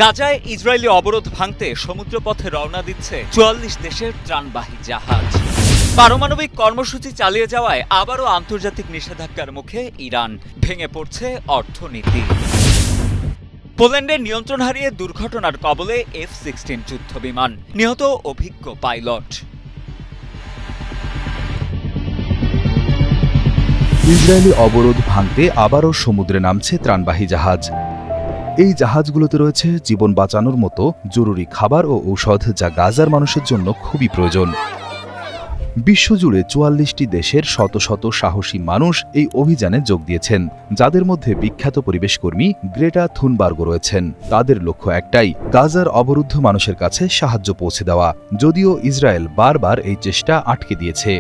গাজায় ইসরায়েলি অবরোধ ভাঙতে সমুদ্রপথে রওনা দিচ্ছে ৪৪ দেশের ত্রাণবাহী জাহাজ। পারমাণবিক কর্মসূচি চালিয়ে যাওয়ায় আবারও আন্তর্জাতিক নিষেধাজ্ঞার মুখে ইরান। ভেঙে পড়ছে অর্থনীতি। পোল্যান্ডে নিয়ন্ত্রণ হারিয়ে দুর্ঘটনার কবলে F-16 যুদ্ধবিমান, নিহত অভিজ্ঞ পাইলট। ইসরায়েলি অবরোধ ভাঙতে আবারও সমুদ্রে নামছে ত্রাণবাহী জাহাজ। এই জাহাজগুলোতে রয়েছে জীবন বাঁচানোর মতো জরুরি খাবার ও ঔষধ, যা গাজার মানুষের জন্য খুবই প্রয়োজন। বিশ্বজুড়ে ৪৪টি দেশের শত শত সাহসী মানুষ এই অভিযানে যোগ দিয়েছেন, যাদের মধ্যে বিখ্যাত পরিবেশকর্মী গ্রেটা থুনবার্গও রয়েছেন। তাদের লক্ষ্য একটাই, গাজার অবরুদ্ধ মানুষের কাছে সাহায্য পৌঁছে দেওয়া, যদিও ইসরায়েল বারবার এই চেষ্টা আটকে দিয়েছে।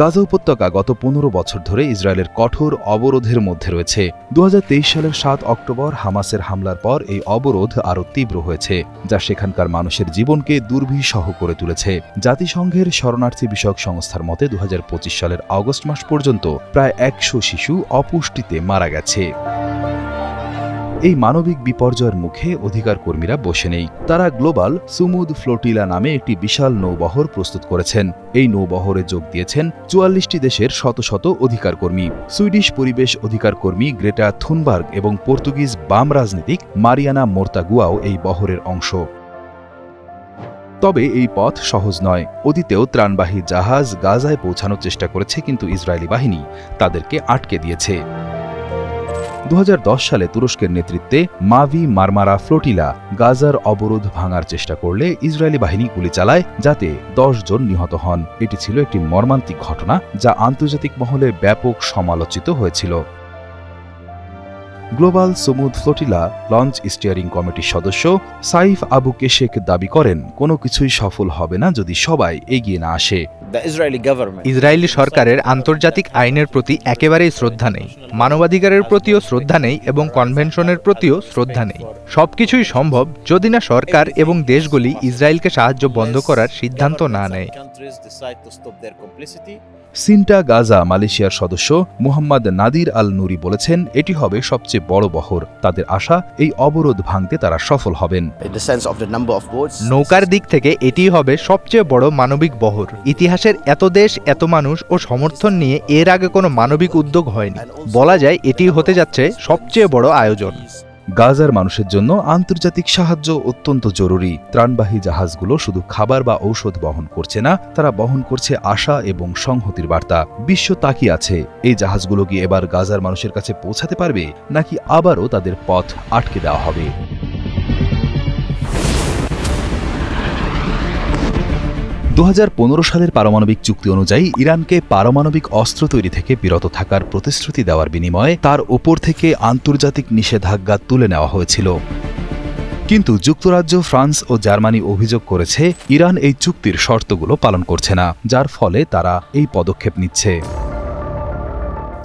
গাজা উপত্যকা গত ১৫ বছর ধরে ইসরায়েলের কঠোর অবরোধের মধ্যে রয়েছে। ২০২৩ সালের ৭ অক্টোবর হামাসের হামলার পর এই অবরোধ আরও তীব্র হয়েছে, যা সেখানকার মানুষের জীবনকে দুর্বিষহ করে তুলেছে। জাতিসংঘের শরণার্থী বিষয়ক সংস্থার মতে ২০২৫ সালের আগস্ট মাস পর্যন্ত প্রায় ১০০ শিশু অপুষ্টিতে মারা গেছে। এই মানবিক বিপর্যয়ের মুখে অধিকার কর্মীরা বসে নেই। তারা গ্লোবাল সুমুদ ফ্লোটিলা নামে একটি বিশাল নৌবহর প্রস্তুত করেছেন। এই নৌবহরে যোগ দিয়েছেন ৪৪টি দেশের শত শত অধিকার কর্মী। সুইডিশ পরিবেশ অধিকার কর্মী গ্রেটা থুনবার্গ এবং পর্তুগিজ বাম রাজনীতিক মারিয়ানা মোর্তাগুয়াও এই বহরের অংশ। তবে এই পথ সহজ নয়। অতীতেও ত্রাণবাহী জাহাজ গাজায় পৌঁছানোর চেষ্টা করেছে, কিন্তু ইসরায়েলি বাহিনী তাদেরকে আটকে দিয়েছে। ২০১০ সালে তুরস্কের নেতৃত্বে মাভি মারমারা ফ্লোটিলা গাজার অবরোধ ভাঙার চেষ্টা করলে ইসরায়েলি বাহিনী গুলি চালায়, যাতে ১০ জন নিহত হন। এটি ছিল একটি মর্মান্তিক ঘটনা, যা আন্তর্জাতিক মহলে ব্যাপক সমালোচিত হয়েছিল। Global Sumud flotilla launch steering কমিটির সদস্য সাইফ আবু কেশেক দাবি করেন, কোনো কিছুই সফল হবে না যদি সবাই এগিয়ে না আসে। ইসরায়েলি সরকারের আন্তর্জাতিক আইনের প্রতি একেবারেই শ্রদ্ধা নেই, মানবাধিকারের প্রতিও শ্রদ্ধা নেই এবং কনভেনশনের প্রতিও শ্রদ্ধা নেই। সবকিছুই সম্ভব যদি না সরকার এবং দেশগুলি ইসরায়েলকে সাহায্য বন্ধ করার সিদ্ধান্ত না নেয়। সিন্টা গাজা মালয়েশিয়ার সদস্য মুহাম্মদ নাদির আল নুরি বলেছেন, এটি হবে সবচেয়ে বড় বহর। তাদের আশা, এই অবরোধ ভাঙতে তারা সফল হবেন। নৌকার দিক থেকে এটি হবে সবচেয়ে বড় মানবিক বহর। ইতিহাসের এত দেশ, এত মানুষ ও সমর্থন নিয়ে এর আগে কোনো মানবিক উদ্যোগ হয়নি। বলা যায় এটি হতে যাচ্ছে সবচেয়ে বড় আয়োজন। গাজার মানুষের জন্য আন্তর্জাতিক সাহায্য অত্যন্ত জরুরি। ত্রাণবাহী জাহাজগুলো শুধু খাবার বা ঔষধ বহন করছে না, তারা বহন করছে আশা এবং সংহতির বার্তা। বিশ্ব তাকিয়ে আছে, এই জাহাজগুলো কি এবার গাজার মানুষের কাছে পৌঁছাতে পারবে, নাকি আবারও তাদের পথ আটকে দেওয়া হবে। ২০১৫ সালের পারমাণবিক চুক্তি অনুযায়ী ইরানকে পারমাণবিক অস্ত্র তৈরি থেকে বিরত থাকার প্রতিশ্রুতি দেওয়ার বিনিময়ে তার ওপর থেকে আন্তর্জাতিক নিষেধাজ্ঞা তুলে নেওয়া হয়েছিল। কিন্তু যুক্তরাজ্য, ফ্রান্স ও জার্মানি অভিযোগ করেছে ইরান এই চুক্তির শর্তগুলো পালন করছে না, যার ফলে তারা এই পদক্ষেপ নিচ্ছে।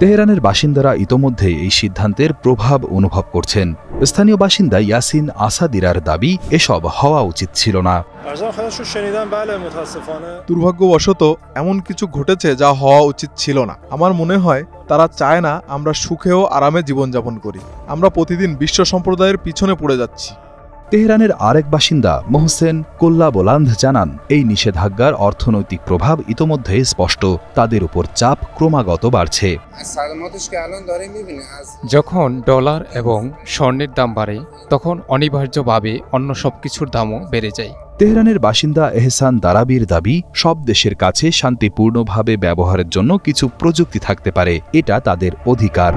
তেহরানের বাসিন্দারা ইতোমধ্যেই এই সিদ্ধান্তের প্রভাব অনুভব করছেন। স্থানীয় বাসিন্দা ইয়াসিন আসাদিরার দাবি, এসব হওয়া উচিত ছিল না। দুর্ভাগ্যবশত এমন কিছু ঘটেছে যা হওয়া উচিত ছিল না। আমার মনে হয় তারা চায় না আমরা সুখে ও আরামে জীবনযাপন করি। আমরা প্রতিদিন বিশ্ব সম্প্রদায়ের পিছনে পড়ে যাচ্ছি। তেহরানের আরেক বাসিন্দা মোহসেন কোল্লাবোলান্ধ জানান, এই নিষেধাজ্ঞার অর্থনৈতিক প্রভাব ইতোমধ্যে স্পষ্ট। তাদের উপর চাপ ক্রমাগত বাড়ছে। যখন ডলার এবং স্বর্ণের দাম বাড়ে, তখন অনিবার্যভাবে অন্য সবকিছুর দামও বেড়ে যায়। তেহরানের বাসিন্দা এহসান দারাবির দাবি, সব দেশের কাছে শান্তিপূর্ণভাবে ব্যবহারের জন্য কিছু প্রযুক্তি থাকতে পারে, এটা তাদের অধিকার।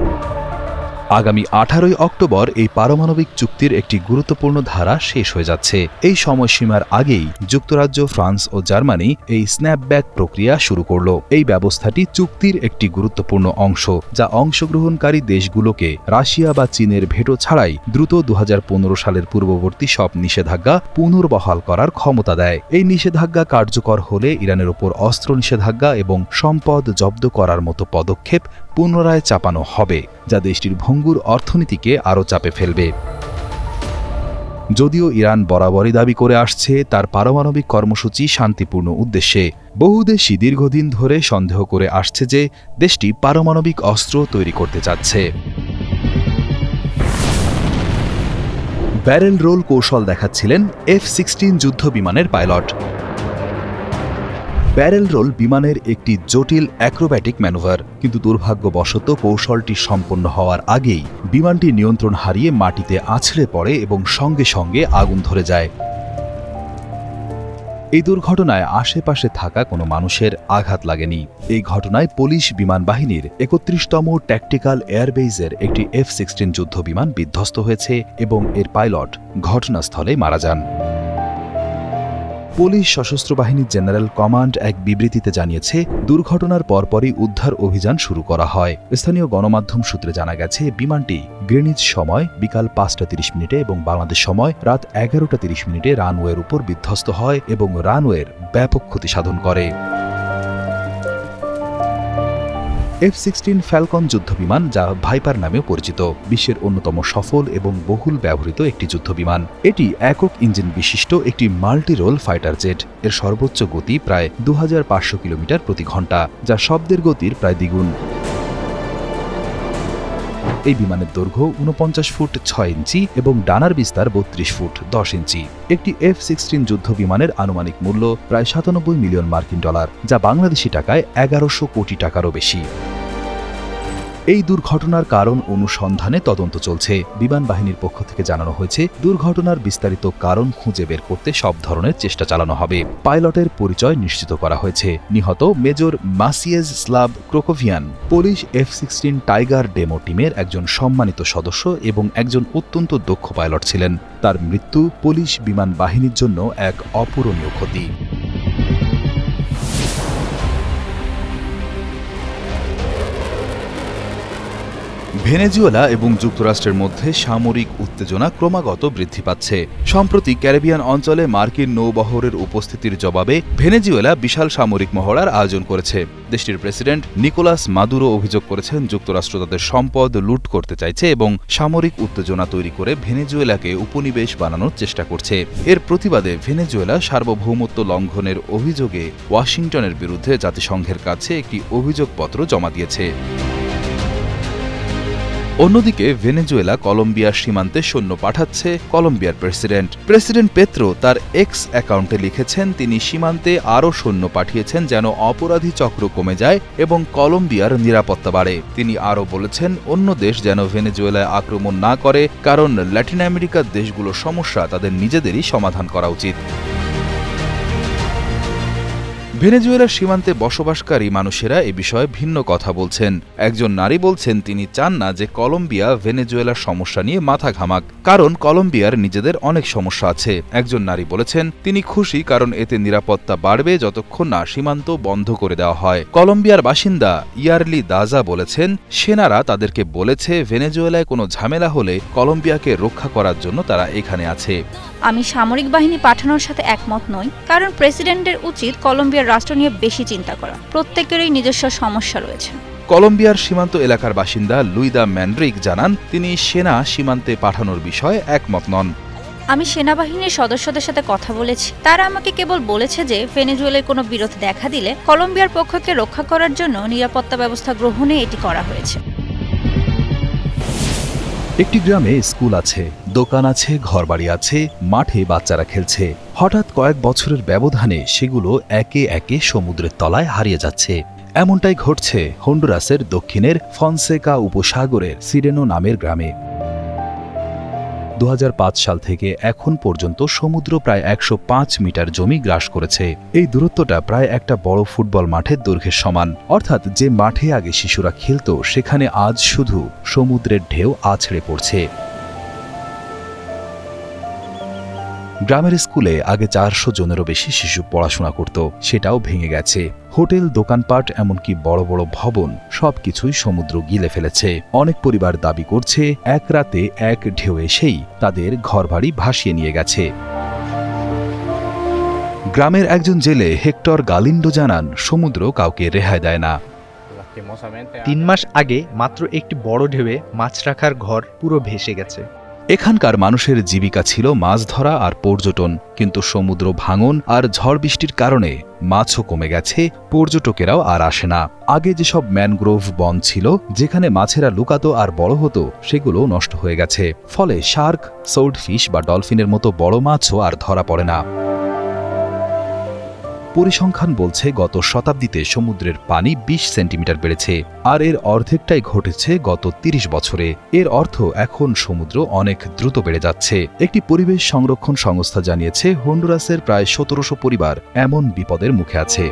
আগামী 18 অক্টোবর এই পারমাণবিক চুক্তির একটি গুরুত্বপূর্ণ ধারা শেষ হয়ে যাচ্ছে। এই সময়সীমার আগেই যুক্তরাজ্য, ফ্রান্স ও জার্মানি এই স্ন্যাপব্যাক প্রক্রিয়া শুরু করল। এই ব্যবস্থাটি চুক্তির একটি গুরুত্বপূর্ণ অংশ, যা অংশগ্রহণকারী দেশগুলোকে রাশিয়া বা চীনের ভেটো ছাড়াই দ্রুত ২০১৫ সালের পূর্ববর্তী সব নিষেধাজ্ঞা পুনর্বহাল করার ক্ষমতা দেয়। এই নিষেধাজ্ঞা কার্যকর হলে ইরানের উপর অস্ত্র নিষেধাজ্ঞা এবং সম্পদ জব্দ করার মতো পদক্ষেপ পুনরায় চাপানো হবে, যা দেশটির ভঙ্গুর অর্থনীতিকে আরও চাপে ফেলবে। যদিও ইরান বরাবরই দাবি করে আসছে তার পারমাণবিক কর্মসূচি শান্তিপূর্ণ উদ্দেশ্যে, বহু দেশই দীর্ঘদিন ধরে সন্দেহ করে আসছে যে দেশটি পারমাণবিক অস্ত্র তৈরি করতে চাচ্ছে। ব্যারেল রোল কৌশল দেখাচ্ছিলেন F-16 যুদ্ধ বিমানের পাইলট। ব্যারেল রোল বিমানের একটি জটিল অ্যাক্রোব্যাটিক ম্যানুভার, কিন্তু দুর্ভাগ্যবশত কৌশলটি সম্পন্ন হওয়ার আগেই বিমানটি নিয়ন্ত্রণ হারিয়ে মাটিতে আছড়ে পড়ে এবং সঙ্গে সঙ্গে আগুন ধরে যায়। এই দুর্ঘটনায় আশেপাশে থাকা কোনো মানুষের আঘাত লাগেনি। এই ঘটনায় পুলিশ বিমান বাহিনীর ৩১তম ট্যাকটিক্যাল এয়ারবেইজের একটি F-16 যুদ্ধ বিমান বিধ্বস্ত হয়েছে এবং এর পাইলট ঘটনাস্থলেই মারা যান। পুলিশ সশস্ত্র বাহিনীর জেনারেল কমান্ড এক বিবৃতিতে জানিয়েছে, দুর্ঘটনার পরপরই উদ্ধার অভিযান শুরু করা হয়। স্থানীয় গণমাধ্যম সূত্রে জানা গেছে, বিমানটি গ্রিনিচ সময় বিকাল ৫টা ৩০ এবং বাংলাদেশ সময় রাত ১১টা ৩০ রানওয়ের উপর বিধ্বস্ত হয় এবং রানওয়ের ব্যাপক ক্ষতি সাধন করে। F-16 ফ্যালকন যুদ্ধবিমান, যা ভাইপার নামেও পরিচিত, বিশ্বের অন্যতম সফল এবং বহুল ব্যবহৃত একটি যুদ্ধবিমান। এটি একক ইঞ্জিন বিশিষ্ট একটি মাল্টি রোল ফাইটার জেট। এর সর্বোচ্চ গতি প্রায় ২৫০০ কিলোমিটার প্রতি ঘন্টা, যা শব্দের গতির প্রায় দ্বিগুণ। এই বিমানের দৈর্ঘ্য ৪৯ ফুট ৬ ইঞ্চি এবং ডানার বিস্তার ৩২ ফুট ১০ ইঞ্চি। একটি F-16 যুদ্ধ বিমানের আনুমানিক মূল্য প্রায় ৯৭ মিলিয়ন মার্কিন ডলার, যা বাংলাদেশি টাকায় ১১০০ কোটি টাকারও বেশি। এই দুর্ঘটনার কারণ অনুসন্ধানে তদন্ত চলছে। বিমান বাহিনীর পক্ষ থেকে জানানো হয়েছে, দুর্ঘটনার বিস্তারিত কারণ খুঁজে বের করতে সব ধরনের চেষ্টা চালানো হবে। পাইলটের পরিচয় নিশ্চিত করা হয়েছে। নিহত major Maciej Slab Krakowian police F-16 Tiger demo টিমের একজন সম্মানিত সদস্য এবং একজন অত্যন্ত দক্ষ পাইলট ছিলেন। তার মৃত্যু পুলিশ বিমান বাহিনীর জন্য এক অপূরণীয় ক্ষতি। ভেনেজুয়েলা এবং যুক্তরাষ্ট্রের মধ্যে সামরিক উত্তেজনা ক্রমাগত বৃদ্ধি পাচ্ছে। সম্প্রতি ক্যারিবিয়ান অঞ্চলে মার্কিন নৌবহরের উপস্থিতির জবাবে ভেনেজুয়েলা বিশাল সামরিক মহড়ার আয়োজন করেছে। দেশটির প্রেসিডেন্ট নিকোলাস মাদুরো অভিযোগ করেছেন, যুক্তরাষ্ট্র তাদের সম্পদ লুট করতে চাইছে এবং সামরিক উত্তেজনা তৈরি করে ভেনেজুয়েলাকে উপনিবেশ বানানোর চেষ্টা করছে। এর প্রতিবাদে ভেনেজুয়েলা সার্বভৌমত্ব লঙ্ঘনের অভিযোগে ওয়াশিংটনের বিরুদ্ধে জাতিসংঘের কাছে একটি অভিযোগপত্র জমা দিয়েছে। অন্যদিকে ভেনেজুয়েলা কলম্বিয়ার সীমান্তে সৈন্য পাঠাচ্ছে কলম্বিয়ার প্রেসিডেন্ট পেত্রো তার এক্স অ্যাকাউন্টে লিখেছেন, তিনি সীমান্তে আরও সৈন্য পাঠিয়েছেন যেন অপরাধী চক্র কমে যায় এবং কলম্বিয়ার নিরাপত্তা বাড়ে। তিনি আরও বলেছেন, অন্য দেশ যেন ভেনেজুয়েলায় আক্রমণ না করে, কারণ ল্যাটিন আমেরিকার দেশগুলোর সমস্যা তাদের নিজেদেরই সমাধান করা উচিত। ভেনেজুয়েলার সীমান্তে বসবাসকারী মানুষেরা এ বিষয়ে ভিন্ন কথা বলছেন। একজন নারী বলছেন, তিনি চান না যে কলম্বিয়া ভেনেজুয়েলার সমস্যা নিয়ে মাথা ঘামাক, কারণ কলম্বিয়ার নিজেদের অনেক সমস্যা আছে। একজন নারী বলেছেন, তিনি খুশি কারণ এতে নিরাপত্তা বাড়বে যতক্ষণ না সীমান্ত বন্ধ করে দেওয়া হয়। কলম্বিয়ার বাসিন্দা ইয়ারলি দাজা বলেছেন, সেনারা তাদেরকে বলেছে ভেনেজুয়েলায় কোনো ঝামেলা হলে কলম্বিয়াকে রক্ষা করার জন্য তারা এখানে আছে। আমি সামরিক বাহিনী পাঠানোর সাথে একমত নই, কারণ প্রেসিডেন্টের উচিত কলম্বিয়ার রাষ্ট্র নিয়ে বেশি চিন্তা করা। প্রত্যেকেরই নিজস্ব সমস্যা রয়েছে। কলম্বিয়ার সীমান্ত এলাকার বাসিন্দা লুইদা ম্যান্ড্রিক জানান, তিনি সেনা সীমান্তে পাঠানোর বিষয়ে একমত নন। আমি সেনাবাহিনীর সদস্যদের সাথে কথা বলেছি। তারা আমাকে কেবল বলেছে যে ভেনেজুয়েলায় কোনো বিরোধ দেখা দিলে কলম্বিয়ার পক্ষকে রক্ষা করার জন্য নিরাপত্তা ব্যবস্থা গ্রহণে এটি করা হয়েছে। একটি গ্রামে স্কুল আছে, দোকান আছে, ঘরবাড়ি আছে, মাঠে বাচ্চারা খেলছে। হঠাৎ কয়েক বছরের ব্যবধানে সেগুলো একে একে সমুদ্রের তলায় হারিয়ে যাচ্ছে। এমনটাই ঘটছে হন্ডুরাসের দক্ষিণের ফনসেকা উপসাগরের সিরেনো নামের গ্রামে। ২০০৫ সাল থেকে এখন পর্যন্ত সমুদ্র প্রায় ১০৫ মিটার জমি গ্রাস করেছে। এই দূরত্বটা প্রায় একটা বড় ফুটবল মাঠের দৈর্ঘ্যের সমান। অর্থাৎ যে মাঠে আগে শিশুরা খেলত, সেখানে আজ শুধু সমুদ্রের ঢেউ আছড়ে পড়ছে। গ্রামের স্কুলে আগে ৪০০ জনেরও বেশি শিশু পড়াশোনা করত, সেটাও ভেঙে গেছে। হোটেল, দোকানপাট, এমনকি বড় বড় ভবন সবকিছুই সমুদ্র গিলে ফেলেছে। অনেক পরিবার দাবি করছে, এক রাতে এক ঢেউ এসেই তাদের ঘরবাড়ি ভাসিয়ে নিয়ে গেছে। গ্রামের একজন জেলে হেক্টর গালিন্ডো জানান, সমুদ্র কাউকে রেহাই দেয় না। ৩ মাস আগে মাত্র একটি বড় ঢেউয়ে মাছ রাখার ঘর পুরো ভেসে গেছে। এখানকার মানুষের জীবিকা ছিল মাছ ধরা আর পর্যটন, কিন্তু সমুদ্র ভাঙন আর ঝড় বৃষ্টির কারণে মাছও কমে গেছে, পর্যটকেরাও আর আসে না। আগে যেসব ম্যানগ্রোভ বন ছিল, যেখানে মাছেরা লুকাতো আর বড় হতো, সেগুলো নষ্ট হয়ে গেছে। ফলে শার্ক, সোর্ডফিশ বা ডলফিনের মতো বড় মাছও আর ধরা পড়ে না। পরিসংখ্যান বলছে গত শতাব্দীতে সমুদ্রের পানি ২০ সেন্টিমিটার বেড়েছে, আর এর অর্ধেকটাই ঘটেছে গত ৩০ বছরে। এর অর্থ এখন সমুদ্র অনেক দ্রুত বেড়ে যাচ্ছে। একটি পরিবেশ সংরক্ষণ সংস্থা জানিয়েছে হন্ডুরাসের প্রায় ১৭০০ পরিবার এমন বিপদের মুখে আছে।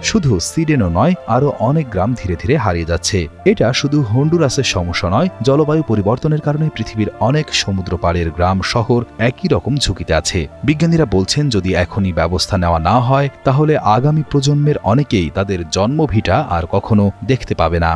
শুধু সুইডেনও নয়, আরও অনেক গ্রাম ধীরে ধীরে হারিয়ে যাচ্ছে। এটা শুধু হন্ডুরাসের সমস্যা নয়, জলবায়ু পরিবর্তনের কারণে পৃথিবীর অনেক সমুদ্র পাড়ের গ্রাম শহর একই রকম ঝুঁকিতে আছে। বিজ্ঞানীরা বলছেন যদি এখনই ব্যবস্থা নেওয়া না হয়, তাহলে আগামী প্রজন্মের অনেকেই তাদের জন্মভিটা আর কখনো দেখতে পাবে না।